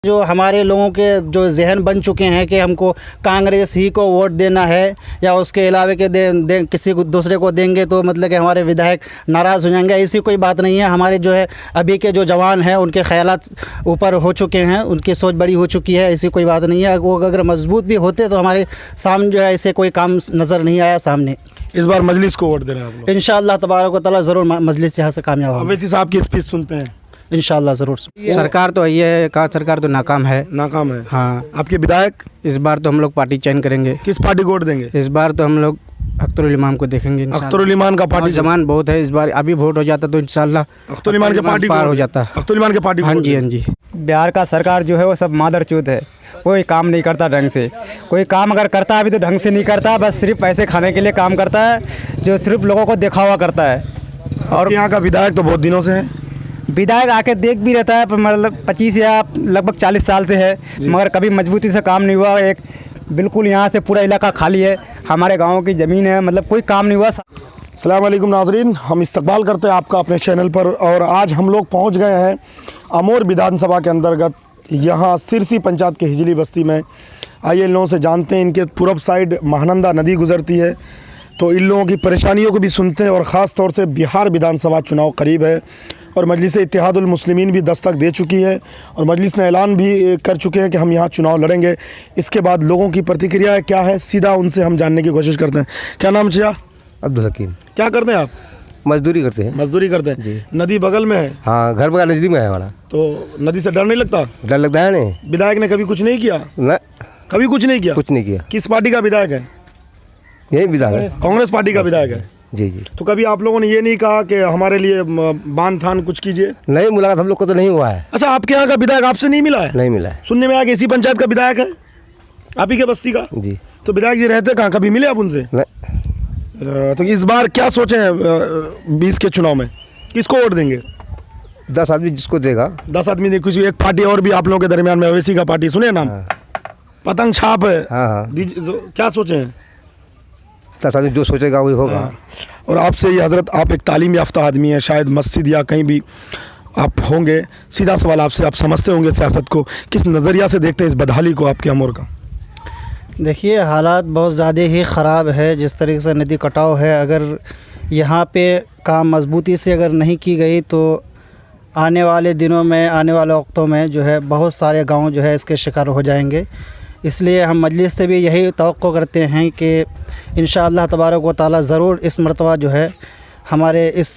जो हमारे लोगों के जो जहन बन चुके हैं कि हमको कांग्रेस ही को वोट देना है या उसके अलावे के किसी को दूसरे को देंगे तो मतलब कि हमारे विधायक नाराज़ हो जाएंगे, ऐसी कोई बात नहीं है। हमारे जो है अभी के जो जवान हैं उनके ख्यालात ऊपर हो चुके हैं, उनकी सोच बड़ी हो चुकी है, ऐसी कोई बात नहीं है। वो अगर मजबूत भी होते तो हमारे सामने जो है ऐसे कोई काम नज़र नहीं आया सामने। इस बार मजलिस को वोट दे रहे हैं आप लोग? इंशाअल्लाह तबारक व तआला ज़रूर मजलिस यहाँ से कामयाब होगी। अवैसी साहब की स्पीच सुनते हैं? इंशाअल्लाह ज़रूर। सरकार तो ये का सरकार तो नाकाम है। नाकाम है? हाँ। आपके विधायक? इस बार तो हम लोग पार्टी चेंज करेंगे। किस पार्टी को वोट देंगे? इस बार तो हम लोग अख्तरुल इमाम को देखेंगे। अख्तरुल इमाम का पार्टी जमान बहुत है, इस बार अभी वोट हो जाता तो इंशाल्लाह अख्तरुल इमाम के पार्टी पार हो जाता। अख्तरुल इमाम के पार्टी? हाँ जी, हाँ जी। बिहार का सरकार जो है वो सब मादरचोद है, कोई काम नहीं करता ढंग से। कोई काम अगर करता है अभी तो ढंग से नहीं करता, बस सिर्फ पैसे खाने के लिए काम करता है, जो सिर्फ लोगों को दिखावा करता है। और यहाँ का विधायक तो बहुत दिनों से है। विधायक आके देख भी रहता है, मतलब 25 या लगभग 40 साल से है, मगर कभी मजबूती से काम नहीं हुआ। एक बिल्कुल यहाँ से पूरा इलाका खाली है, हमारे गाँव की ज़मीन है, मतलब कोई काम नहीं हुआ। अस्सलाम वालेकुम नाजरीन, हम इस्तकबाल करते हैं आपका अपने चैनल पर। और आज हम लोग पहुँच गए हैं अमोर विधानसभा के अंतर्गत यहाँ सिरसी पंचायत के हिजली बस्ती में। आइए इन लोगों से जानते हैं, इनके पूरब साइड महानंदा नदी गुजरती है, तो इन लोगों की परेशानियों को भी सुनते हैं। और ख़ास तौर से बिहार विधानसभा चुनाव करीब है और मजलिस इत्तेहादुल मुस्लिमीन भी दस्तक दे चुकी है और मजलिस ने ऐलान भी कर चुके हैं कि हम यहाँ चुनाव लड़ेंगे। इसके बाद लोगों की प्रतिक्रिया क्या है, सीधा उनसे हम जानने की कोशिश करते हैं। क्या नाम चाहिए? अब्दुल हकीम। क्या करते हैं आप? मजदूरी करते हैं। मजदूरी करते हैं। नदी बगल में है? हाँ, घर बगल नजदीक में है हमारा। तो नदी से डर नहीं लगता? डर लगता है नहीं। विधायक ने कभी कुछ नहीं किया? न, कभी कुछ नहीं किया? कुछ नहीं किया। किस पार्टी का विधायक है? यही विधायक है, कांग्रेस पार्टी का विधायक है। जी जी। तो कभी आप लोगों ने ये नहीं कहा कि हमारे लिए बांध थान कुछ कीजिए? नहीं, मुलाकात हम लोग को तो नहीं हुआ है। अच्छा, आपके यहाँ का विधायक आपसे नहीं मिला है? नहीं मिला है। सुनने में आया कि इसी पंचायत का विधायक है, आप ही के बस्ती का? जी। तो विधायक जी रहते कहाँ, कभी मिले आप उनसे? तो इस बार क्या सोचे हैं 20 के चुनाव में, किसको वोट देंगे? 10 आदमी जिसको देगा। 10 आदमी ने कुछ, एक पार्टी और भी आप लोगों के दरमियान में अवैसी का पार्टी, सुने नाम? हाँ। पतंग छाप है। हाँ। तो क्या सोचे हैं? 10 आदमी जो सोचेगा वही होगा। हाँ। और आपसे ये हज़रत, आप एक तालीम याफ्ता आदमी हैं, शायद मस्जिद या कहीं भी आप होंगे, सीधा सवाल आपसे, आप समझते होंगे सियासत को, किस नज़रिया से देखते हैं इस बदहाली को आपके अमोर का? देखिए, हालात बहुत ज़्यादा ही ख़राब है। जिस तरीके से नदी कटाव है, अगर यहाँ पे काम मजबूती से अगर नहीं की गई तो आने वाले दिनों में, आने वाले वक्तों में जो है बहुत सारे गांव जो है इसके शिकार हो जाएंगे। इसलिए हम मजलिस से भी यही तवक्को करते हैं कि इंशाअल्लाह तबारक व तआला ज़रूर इस मरतबा जो है हमारे इस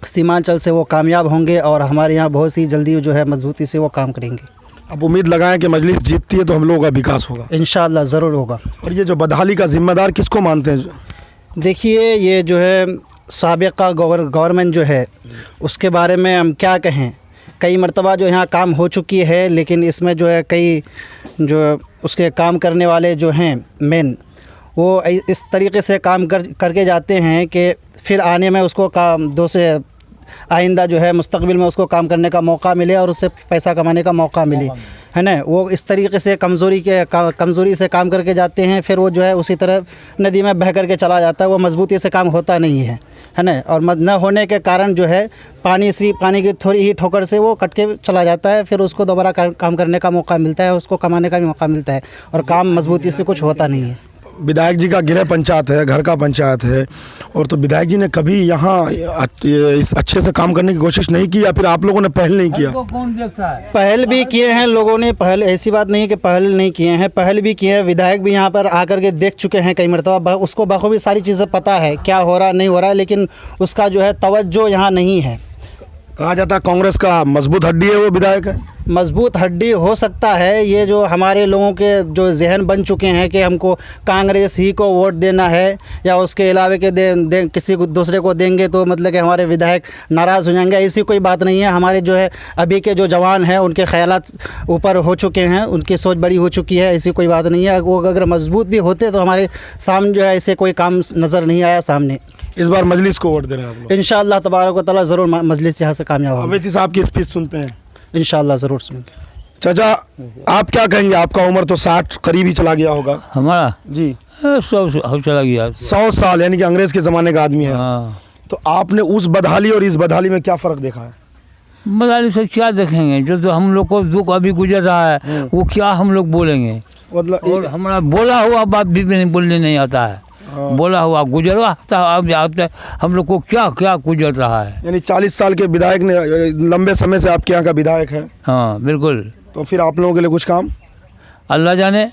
सीमांचल से वो कामयाब होंगे और हमारे यहाँ बहुत सी जल्दी जो है मजबूती से वो काम करेंगे। अब उम्मीद लगाएं कि मजलिस जीतती है तो हम लोगों का विकास होगा? इंशाअल्लाह ज़रूर होगा। और ये जो बदहाली का ज़िम्मेदार किसको मानते हैं? देखिए, ये जो है साबिक़ा गवर्नमेंट जो है उसके बारे में हम क्या कहें। कई मरतबा जो यहाँ काम हो चुकी है, लेकिन इसमें जो है कई जो उसके काम करने वाले जो हैं मेन, वो इस तरीके से काम करके जाते हैं कि फिर आने में उसको काम आइंदा जो है मुस्तकबिल में उसको काम करने का मौका मिले और उससे पैसा कमाने का मौका मिले, है ना। वो इस तरीके से कमज़ोरी से काम करके जाते हैं, फिर वो जो है उसी तरह नदी में बह करके चला जाता है। वो मजबूती से काम होता नहीं है ना। और न होने के कारण जो है पानी की थोड़ी ही ठोकर से वो कट के चला जाता है, फिर उसको दोबारा काम करने का मौका मिलता है, उसको कमाने का भी मौका मिलता है और काम मजबूती से कुछ होता नहीं है। विधायक जी का गृह पंचायत है, घर का पंचायत है, और तो विधायक जी ने कभी यहाँ इस अच्छे से काम करने की कोशिश नहीं की, या फिर आप लोगों ने पहल नहीं किया? पहल भी किए हैं लोगों ने, पहल ऐसी बात नहीं है कि पहल नहीं किए हैं, पहल भी किए हैं। विधायक भी यहाँ पर आकर के देख चुके हैं कई मरतबा, उसको बखूबी सारी चीज़ें पता है क्या हो रहा नहीं हो रहा है, लेकिन उसका जो है तवज्जो यहाँ नहीं है। कहा जाता है कांग्रेस का मजबूत हड्डी है वो विधायक है। मजबूत हड्डी हो सकता है, ये जो हमारे लोगों के जो जहन बन चुके हैं कि हमको कांग्रेस ही को वोट देना है या उसके अलावे के किसी को दूसरे को देंगे तो मतलब कि हमारे विधायक नाराज़ हो जाएंगे, ऐसी कोई बात नहीं है। हमारे जो है अभी के जो जवान हैं उनके ख्यालात ऊपर हो चुके हैं, उनकी सोच बड़ी हो चुकी है, ऐसी कोई बात नहीं है। वो अगर मजबूत भी होते तो हमारे सामने जो है ऐसे कोई काम नज़र नहीं आया सामने। इस बार मजलिस को वोट दे रहे हैं आप लोग? इंशाअल्लाह तबारक व तआला ज़रूर मजलिस यहाँ से कामयाब होगी। अवैसी साहब की स्पीच सुनते हैं? इंशाअल्लाह ज़रूर सुनेंगे। चाचा, आप क्या कहेंगे? आपका उम्र तो 60 करीब ही चला गया होगा। हमारा जी 100 चला गया। 100 साल, यानी कि अंग्रेज़ के ज़माने का आदमी है। हाँ। तो आपने उस बदहाली और इस बदहाली में क्या फ़र्क देखा है? मदारी से क्या देखेंगे, जो तो हम लोग को दुख अभी गुजर रहा है वो क्या हम लोग बोलेंगे। मतलब और हमारा बोला हुआ बात भी नहीं बोलने नहीं आता है, बोला हुआ गुजरा था। अब आता हम लोग को क्या क्या गुजर रहा है। यानी 40 साल के विधायक ने, लंबे समय से आपके यहाँ का विधायक है, हाँ बिल्कुल। तो फिर आप लोगों के लिए कुछ काम? अल्लाह जाने,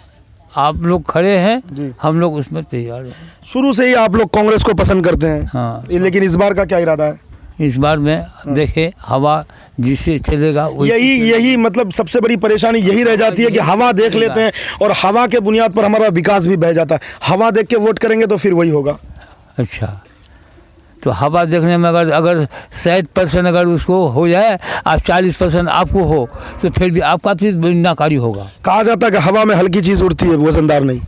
आप लोग खड़े हैं, जी। हम लोग उसमें तैयार हैं। शुरू से ही आप लोग कांग्रेस को पसंद करते हैं, हाँ, लेकिन इस बार का क्या इरादा है? इस बार में देखे हवा जिससे चलेगा यही मतलब सबसे बड़ी परेशानी यही रह जाती है कि हवा देख लेते हैं और हवा के बुनियाद पर हमारा विकास भी बह जाता है। हवा देख के वोट करेंगे तो फिर वही होगा। अच्छा, तो हवा देखने में अगर 60% अगर उसको हो जाए, आप 40% आपको हो, तो फिर भी आपका तो नाकारी होगा। कहा जाता है कि हवा में हल्की चीज़ उड़ती है, वजनदार नहीं।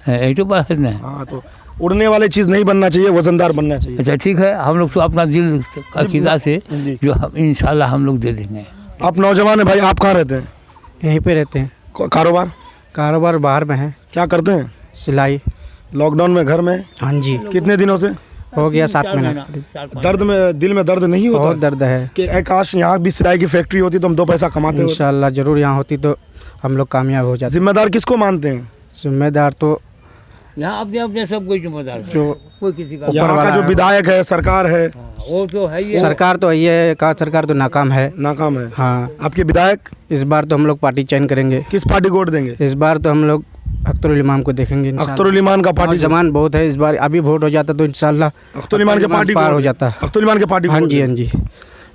यही तो बात है ना। हाँ, तो उड़ने वाली चीज़ नहीं बनना चाहिए, वजनदार बनना चाहिए। अच्छा ठीक है, हम लोग तो अपना दिल अकीदा से जो इंशाल्लाह हम लोग दे देंगे। आप नौजवान हैं भाई, आप कहाँ रहते हैं? यहीं पे रहते हैं। कारोबार कारोबार बाहर में है, क्या करते हैं? सिलाई। लॉकडाउन में घर में हाँ जी, कितने दिनों से? हो गया 7 महीना। दर्द में, दिल में दर्द नहीं होता? बहुत दर्द है। कि काश यहाँ भी सिलाई की फैक्ट्री होती तो हम 2 पैसा कमाते होते। इंशाल्लाह जरूर यहाँ होती तो हम लोग कामयाब हो जाते। जिम्मेदार किसको मानते हैं? जिम्मेदार तो यहाँ अपने अपने सब कोई जिम्मेदार है, जो कोई किसी का यहाँ का जो विधायक है, सरकार है, वो तो है ही। सरकार तो यही है, कहा सरकार तो नाकाम है। नाकाम है। हाँ, आपके विधायक इस बार तो हम लोग पार्टी चेंज करेंगे। किस पार्टी को वोट देंगे? इस बार तो हम लोग अख्तरुल इमाम को देखेंगे। अख्तरुल इमान का पार्टी। जमान बहुत है, इस बार अभी वोट हो जाता तो इंशाल्लाह अख्तरुल इमान के पार्टी पार हो जाता। अख्तरुल इमान के पार्टी। हाँ जी, हाँ जी।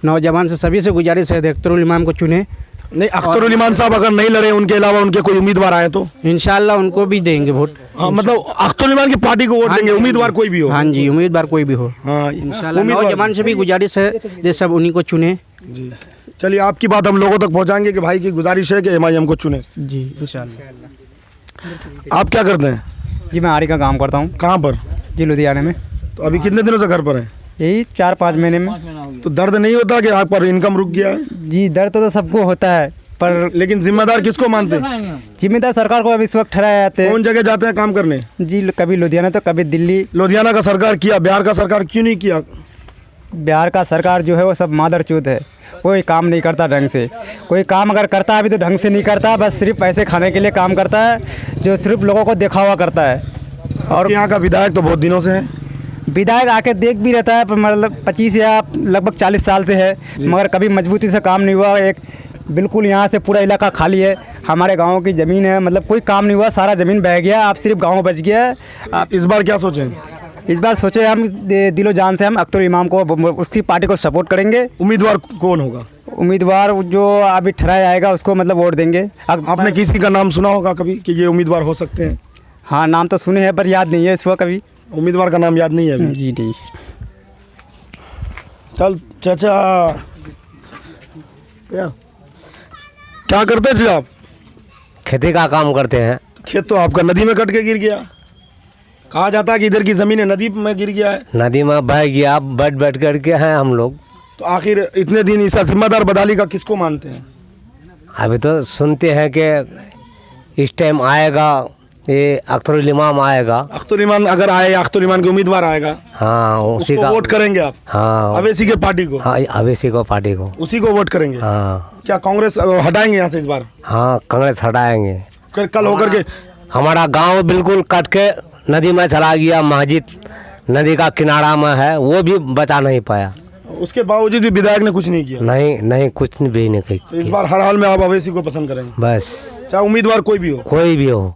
नौजवान से सभी से गुजारिश है अख्तरुल इमाम को चुने। नहीं, अख्तरुल इमान साहब अगर नहीं लड़े, उनके अलावा उनके कोई उम्मीदवार आए तो इंशाल्लाह उनको भी देंगे वोट। मतलब अख्तरुल इमान की पार्टी को वोट देंगे, उम्मीदवार कोई भी हो। हाँ जी, उम्मीदवार कोई भी हो। हाँ, इंशाल्लाह नौजवान से भी गुजारिश है जे सब उन्हीं को चुने। जी, चलिए आपकी बात हम लोगों तक पहुंचाएंगे कि भाई की गुजारिश है कि MIM को चुने। जी इंशाल्लाह। आप क्या करते हैं? जी मैं आरी का काम करता हूँ। कहाँ पर? जी लुधियाने में। तो अभी कितने दिनों से घर पर हैं? यही 4-5 महीने में। तो दर्द नहीं होता कि आप पर इनकम रुक गया है? जी दर्द तो सबको होता है, पर लेकिन जिम्मेदार किसको मानते हैं? जिम्मेदार सरकार को अब इस वक्त ठहराए जाते हैं। कौन जगह जाते हैं काम करने? जी कभी लुधियाना तो कभी दिल्ली। लुधियाना का सरकार किया, बिहार का सरकार क्यों नहीं किया? बिहार का सरकार जो है वो सब मादरचोद है, कोई काम नहीं करता ढंग से। कोई काम अगर करता है भी तो ढंग से नहीं करता, बस सिर्फ पैसे खाने के लिए काम करता है, जो सिर्फ लोगों को दिखावा करता है। और यहाँ का विधायक तो बहुत दिनों से है। विधायक आके देख भी रहता है, पर मतलब 25 या लगभग 40 साल से है, मगर कभी मजबूती से काम नहीं हुआ। एक बिल्कुल यहाँ से पूरा इलाका खाली है, हमारे गांव की ज़मीन है, मतलब कोई काम नहीं हुआ, सारा ज़मीन बह गया, अब सिर्फ गांव बच गया है। आप इस बार क्या सोचें? इस बार सोचे हम दिलो जान से हम अख्तरुल इमाम को, उसकी पार्टी को सपोर्ट करेंगे। उम्मीदवार कौन होगा? उम्मीदवार जो अभी ठहराया जाएगा उसको मतलब वोट देंगे। आपने किसी का नाम सुना होगा कभी कि ये उम्मीदवार हो सकते हैं? हाँ नाम तो सुने हैं पर याद नहीं है इस वक्त कभी। उम्मीदवार का नाम याद नहीं है अभी? जी नहीं। चल चाचा, क्या करते थे आप? खेती का काम करते हैं। खेत तो आपका नदी में कट के गिर गया। कहा जाता है कि इधर की ज़मीन नदी में गिर गया है। नदी में बह गया, बैठ बैठ करके हैं हम लोग। तो आखिर इतने दिन इसका जिम्मेदार बदहाली का किसको मानते हैं? अभी तो सुनते हैं कि इस टाइम आएगा ये अख्तरुल इमाम आएगा। अख्तरुल इमान अगर आए, अख्तरुल इमान के उम्मीदवार आएगा, हाँ उसी उसको का वोट करेंगे आप? हाँ अवैसी के पार्टी को? हाँ अवैसी को पार्टी को, उसी को वोट करेंगे? हाँ। क्या कांग्रेस हटाएंगे यहाँ से इस बार? हाँ कांग्रेस हटाएंगे। कल होकर के हमारा गांव बिल्कुल कट के नदी में चला गया, मस्जिद नदी का किनारा में है, वो भी बचा नहीं पाया। उसके बावजूद भी विधायक ने कुछ नहीं किया? नहीं कुछ भी नहीं तो इस बार हर हाल में आप अवैसी को पसंद करेंगे? बस चाहे उम्मीदवार कोई भी हो? कोई भी हो।